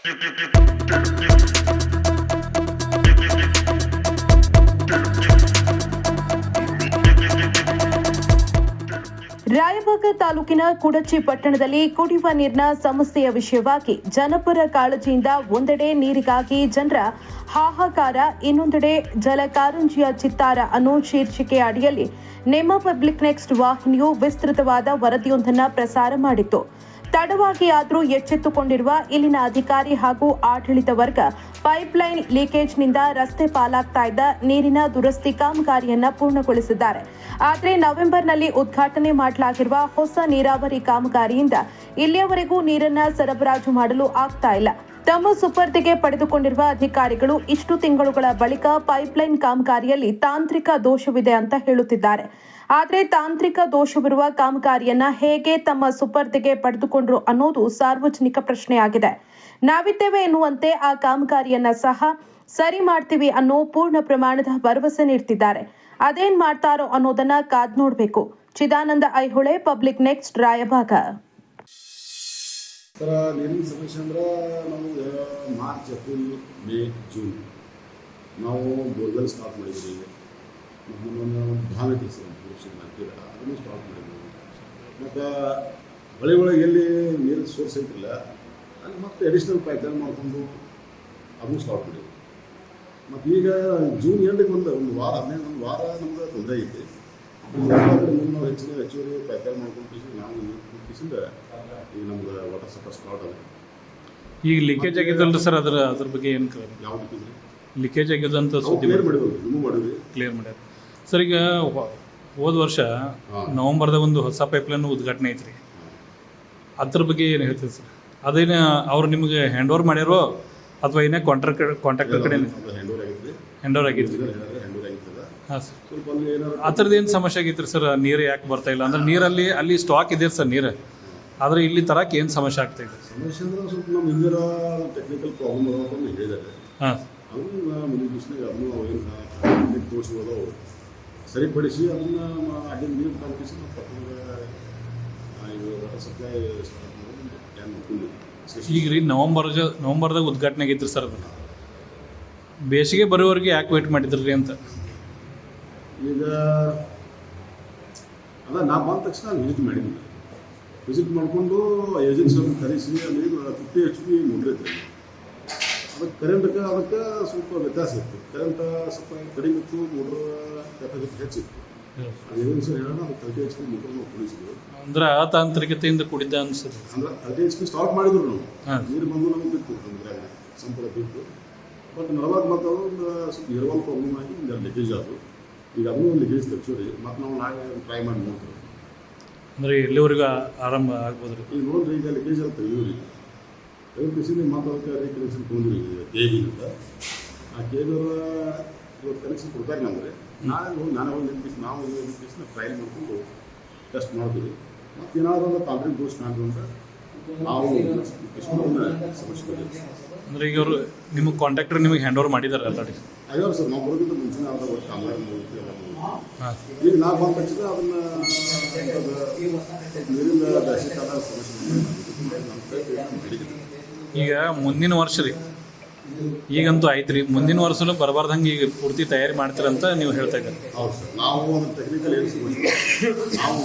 ರಾಯಬಾಗ ತಾಲೂಕಿನ ಕುಡಚಿ ಪಟ್ಟಣದಲ್ಲಿ ಕುಡಿಯುವ ನೀರಿನ ಸಮಸ್ಯೆಯ ವಿಷಯವಾಗಿ ಜನಪರ ಕಾಳಜಿಯಿಂದ ಒಂದೆಡೆ ನೀರಿಗಾಗಿ ಜನರ ಹಾಹಾಕಾರ, ಇನ್ನೊಂದೆಡೆ ಜಲಕಾರಂಜಿಯ ಚಿತ್ತಾರ ಅನ್ನೋ ಶೀರ್ಷಿಕೆಯ ಅಡಿಯಲ್ಲಿ ನಿಮ್ಮ ಪಬ್ಲಿಕ್ ನೆಕ್ಸ್ಟ್ ವಾಹಿನಿಯು ವಿಸ್ತೃತವಾದ ವರದಿಯೊಂದನ್ನು ಪ್ರಸಾರ ಮಾಡಿತ್ತು. ತಡವಾಗಿ ಆದರೂ ಎಚ್ಚೆತ್ತುಕೊಂಡಿರುವ ಇಲ್ಲಿನ ಅಧಿಕಾರಿ ಹಾಗೂ ಆಡಳಿತ ವರ್ಗ ಪೈಪ್ಲೈನ್ ಲೀಕೇಜ್ನಿಂದ ರಸ್ತೆ ಪಾಲಾಗ್ತಾ ಇದ್ದ ನೀರಿನ ದುರಸ್ತಿ ಕಾಮಗಾರಿಯನ್ನ ಪೂರ್ಣಗೊಳಿಸಿದ್ದಾರೆ. ಆದರೆ ನವೆಂಬರ್ನಲ್ಲಿ ಉದ್ಘಾಟನೆ ಮಾಡಲಾಗಿರುವ ಹೊಸ ನೀರಾವರಿ ಕಾಮಗಾರಿಯಿಂದ ಇಲ್ಲಿಯವರೆಗೂ ನೀರನ್ನ ಸರಬರಾಜು ಮಾಡಲು ಆಗ್ತಾ ಇಲ್ಲ. ತಮ್ಮ ಸುಪರ್ದಿಗೆ ಪಡೆದುಕೊಂಡಿರುವ ಅಧಿಕಾರಿಗಳು ಇಷ್ಟು ತಿಂಗಳುಗಳ ಬಳಿಕ ಪೈಪ್ಲೈನ್ ಕಾಮಗಾರಿಯಲ್ಲಿ ತಾಂತ್ರಿಕ ದೋಷವಿದೆ ಅಂತ ಹೇಳುತ್ತಿದ್ದಾರೆ. ಆದರೆ ತಾಂತ್ರಿಕ ದೋಷವಿರುವ ಕಾಮಗಾರಿಯನ್ನ ಹೇಗೆ ತಮ್ಮ ಸುಪರ್ದಿಗೆ ಪಡೆದುಕೊಂಡ್ರು ಅನ್ನೋದು ಸಾರ್ವಜನಿಕ ಪ್ರಶ್ನೆಯಾಗಿದೆ. ನಾವಿದ್ದೇವೆ ಎನ್ನುವಂತೆ ಆ ಕಾಮಗಾರಿಯನ್ನ ಸಹ ಸರಿ ಮಾಡ್ತೀವಿ ಅನ್ನೋ ಪೂರ್ಣ ಪ್ರಮಾಣದ ಭರವಸೆ ನೀಡ್ತಿದ್ದಾರೆ. ಅದೇನ್ ಮಾಡ್ತಾರೋ ಅನ್ನೋದನ್ನ ಕಾದ್ ನೋಡ್ಬೇಕು. Chidananda Aihole, public next, Raibag. Sir ನೀರಿನ ಸಮಸ್ಯೆ ಅಂದ್ರೆ ನಮಗೆ ಮಾರ್ಚ್, ಏಪ್ರಿಲ್, ಮೇ, ಜೂನ್ ನಾವು ಬೋರ್ವೆಲ್ ಸ್ಟಾರ್ಟ್ ಮಾಡಿದ್ವಿ. ನಮ್ಮನ್ನು ಭಾವಿ ಐತಿ ಸರ್, ಅದನ್ನು ಸ್ಟಾರ್ಟ್ ಮಾಡಿದ್ವಿ. ಮತ್ತು ಹೊಳೆ ಒಳಗೆ ಎಲ್ಲಿ ನೀರಿನ ಸೋರ್ಸ್ ಐತಿಲ್ಲ ಅಲ್ಲಿ ಮತ್ತೆ ಅಡಿಷ್ನಲ್ ಪೈಪ್ಲೈನ್ ಮಾಡಿಕೊಂಡು ಅದನ್ನು ಸ್ಟಾರ್ಟ್ ಮಾಡಿದ್ವಿ. ಮತ್ತು ಈಗ ಜೂನ್ ಎಂಡಿಗೆ ಒಂದು ವಾರ, 15 ವಾರ ನಮ್ಗೆ ತೊಂದರೆ ಐತಿ. ನಾವು ಹೆಚ್ಚುವರಿ ಪೈಪ್ಲೈನ್ ಮಾಡ್ಕೊಂಡು ನಾವು ನೀರು ಈಗ ನಮ್ಗೆ ವಾಟರ್ ಸಪ್ಲೈ ಸ್ಟಾರ್ಟ್ ಆಗಿದೆ. ಈಗ ಲೀಕೇಜ್ ಆಗಿದ್ದಲ್ರಿ ಸರ್, ಅದ್ರ ಬಗ್ಗೆ ಏನು ಯಾವ ಲೀಕೇಜ್ ಲೀಕೇಜ್ ಆಗಿದಂತ ಸುದ್ದಿ ಕ್ಲಿಯರ್ ಮಾಡಿದ್ವಿ, ರಿಮೂವ್ ಮಾಡಿದ್ವಿ, ಕ್ಲಿಯರ್ ಮಾಡ್ಯಾರ ಸರ್. ಈಗ ಹೋದ ವರ್ಷ ನವಂಬರ್ದಾಗ ಒಂದು ಹೊಸ ಪೈಪ್ಲೈನ್ ಉದ್ಘಾಟನೆ ಐತ್ರಿ, ಅದ್ರ ಬಗ್ಗೆ ಏನು ಹೇಳ್ತೀರಿ ಸರ್? ಅದೇನು ಅವ್ರು ನಿಮಗೆ ಹ್ಯಾಂಡ್ ಓವರ್ ಮಾಡ್ಯಾರೋ ಅಥವಾ ಏನೇ ಕಾಂಟ್ರಾಕ್ಟರ್ ಕಡೆ ಹ್ಯಾಂಡ್ ಓವರ್ ಆಗಿತ್ತು? ಹಾಂ ಸರ್. ಸ್ವಲ್ಪ ಅಲ್ಲಿ ಏನಾದ್ರು ಆ ಥರದ್ದು ಏನು ಸಮಸ್ಯೆ ಆಗಿತ್ತು ಸರ್? ನೀರು ಯಾಕೆ ಬರ್ತಾ ಇಲ್ಲ ಅಂದ್ರೆ ನೀರಲ್ಲಿ ಅಲ್ಲಿ ಸ್ಟಾಕ್ ಇದೆ ಸರ್ ನೀರು, ಆದರೆ ಇಲ್ಲಿ ತರಕ್ಕೆ ಏನು ಸಮಸ್ಯೆ ಆಗ್ತಾಯಿದೆ? ಸಮಸ್ಯೆ ಅಂದ್ರೆ ಸ್ವಲ್ಪ ನಮ್ಮ ಇಂದಿರ ಟೆಕ್ನಿಕಲ್ ಪ್ರಾಬ್ಲಮ್ ಅದಾವ ಅಂತ ಹೇಳಿದ್ದಾರೆ. ಹಾಂ, ಅದನ್ನು ಮುಂದಿನ ದಿವಸನಾಗ ಅದನ್ನು ಏನು ತೋರಿಸ್ಬೋದು ಸರಿಪಡಿಸಿ ಅದನ್ನು ಅದನ್ನು ನೀರು ತಲುಪಿಸಿ ಮತ್ತು ಈಗ ವಾಟರ್ ಸಪ್ಲೈ ಸ್ಟಾರ್ಟ್ ಮಾಡೋದು ಪ್ಲ್ಯಾನ್ ಮಾಡ್ಕೊಂಡಿದ್ದೀವಿ. ಈಗ ರೀ ನವಂಬರ್ದಾಗ ಉದ್ಘಾಟನೆ ಆಗೈತ್ರಿ ಸರ್. ಅದು ಬೇಸಿಗೆ ಬರೋವರೆಗೆ ಯಾಕೆ ವೇಟ್ ಮಾಡಿದ್ರಿ ಅಂತ? ಈಗ ಅದ ನಾ ಬಂದ ತಕ್ಷಣ ವಿಸಿಟ್ ಮಾಡಿದ್ವಿ. ವಿಸಿಟ್ ಮಾಡಿಕೊಂಡು ಏಜೆನ್ಸಿಯನ್ನು ಕರೆಸಿ ಅಲ್ಲಿ 50 HP ಮೋಟ್ರ್ ಐತ್ರಿ. ಅದಕ್ಕೆ ಅದಕ್ಕೆ ಸ್ವಲ್ಪ ವ್ಯತ್ಯಾಸ ಇತ್ತು. ಕರೆಂಟ್ ಸ್ವಲ್ಪ ಕಡಿಮೆ ಇತ್ತು, ಮೋಟ್ರ್ ಕೆಪಾಸಿಟಿ ಹೆಚ್ಚಿತ್ತು. ಅದು ಏಜೆನ್ಸಿ ಹೇಳೋಣ ಅದು 30 HP ಮೋಟ್ರ್ ನಾವು ಕೊಡಿಸಿದ್ವಿ. ಅಂದ್ರೆ ಅತಾಂತ್ರಿಕತೆಯಿಂದ ಕೂಡಿದ್ದ ಅನ್ಸುತ್ತೆ. ಅಂದ್ರೆ 30 HP ಸ್ಟಾರ್ಟ್ ಮಾಡಿದ್ರು ನಾವು. ನೀರು ಬಂದು ನಮಗೆ ಬಿತ್ತು, ನಮಗೆ ಸಂಪೂರ್ಣ ಬಿತ್ತು. ಬಟ್ 40 ಮತ್ತು ಒಂದು ಸ್ವಲ್ಪ ಇರುವಲ್ ಪ್ರಾಬ್ಲಮ್ ಆಗಿ ಒಂದು ಲೀಕೇಜ್ ಆದವು. ಈಗ ಅದನ್ನು ಲೀಕೇಜ್ ತೆಗ್ಸೋರಿ ಮತ್ತು ನಾವು ನಾಳೆ ಟ್ರೈ ಮಾಡಿ ನೋಡ್ತೀವಿ. ಅಂದರೆ ಎಲ್ಲಿವರೆಗೂ ಆರಂಭ ಆಗ್ಬೋದು ರೀ? ಈಗ ನೋಡಿರಿ, ಈಗ ಲೀಕೇಜ್ ಅಲ್ಲಿ ತೆಗೆಯೋರಿ ತೆಗೆದು ನೀವು ಮಾತಾಡೋಕ್ಕೆ ರೀಕನೆಕ್ಷನ್ ತೊಗೊಂಡ್ರಿ ಕೇಬಿನಿಂದ. ಆ ಕೇಬಲ್ ಇವತ್ತು ಕನೆಕ್ಷನ್ ಕೊಡ್ತಾರೆ ನಮಗೆ. ನಾಳೆ ಹೋಗಿ ನಾವು ನಿಂತಿಸಿ ಟ್ರಯಲ್ ಮಾಡಿಕೊಂಡು ಟೆಸ್ಟ್ ಮಾಡ್ತೀವಿ. ಮತ್ತು ಏನಾದರೂ ಒಂದು ತಾಂತ್ರಿಕ ದೋಷ ಕಾಣ್ತು ಅಂತ ನಾವು ಸಮಸ್ಯೆ. ಅಂದರೆ ಈಗ ಅವರು ನಿಮಗೆ ಕಾಂಟ್ರಾಕ್ಟರ್ ನಿಮಗೆ ಹ್ಯಾಂಡ್ ಓವರ್ ಮಾಡಿದ್ದಾರೆ ಆಲ್ರೆಡಿ? ಅಯ್ಯೋ ಸರ್, ನಾವು ಬರೋದಕ್ಕಿಂತ ಮುಂಚೆನೇ ಅರ್ಧ ಒಟ್ಟು ಕಾಮಗಾರಿ ಮಾಡ್ತೀವಿ. ಈಗ ನಾವು ಬಂದ ತಕ್ಷಣ ಅದನ್ನು ನೀರಿಂದ ಬೇಸಿಕಾದ ಸಮಸ್ಯೆ. ಈಗ ಮುಂದಿನ ವರ್ಷ ರೀ, ಈಗಂತೂ ಆಯ್ತು ರೀ, ಮುಂದಿನ ವರ್ಷನೂ ಬರಬಾರ್ದಂಗೆ ಈಗ ಪೂರ್ತಿ ತಯಾರಿ ಮಾಡ್ತೀರಂತ ನೀವು ಹೇಳ್ತಾ ಇದ್ದಾರೆ? ಹೌದು ಸರ್, ನಾವು ಒಂದು ಟೆಕ್ನಿಕಲ್ ಏನು ಸಮಸ್ಯೆ ನಾವು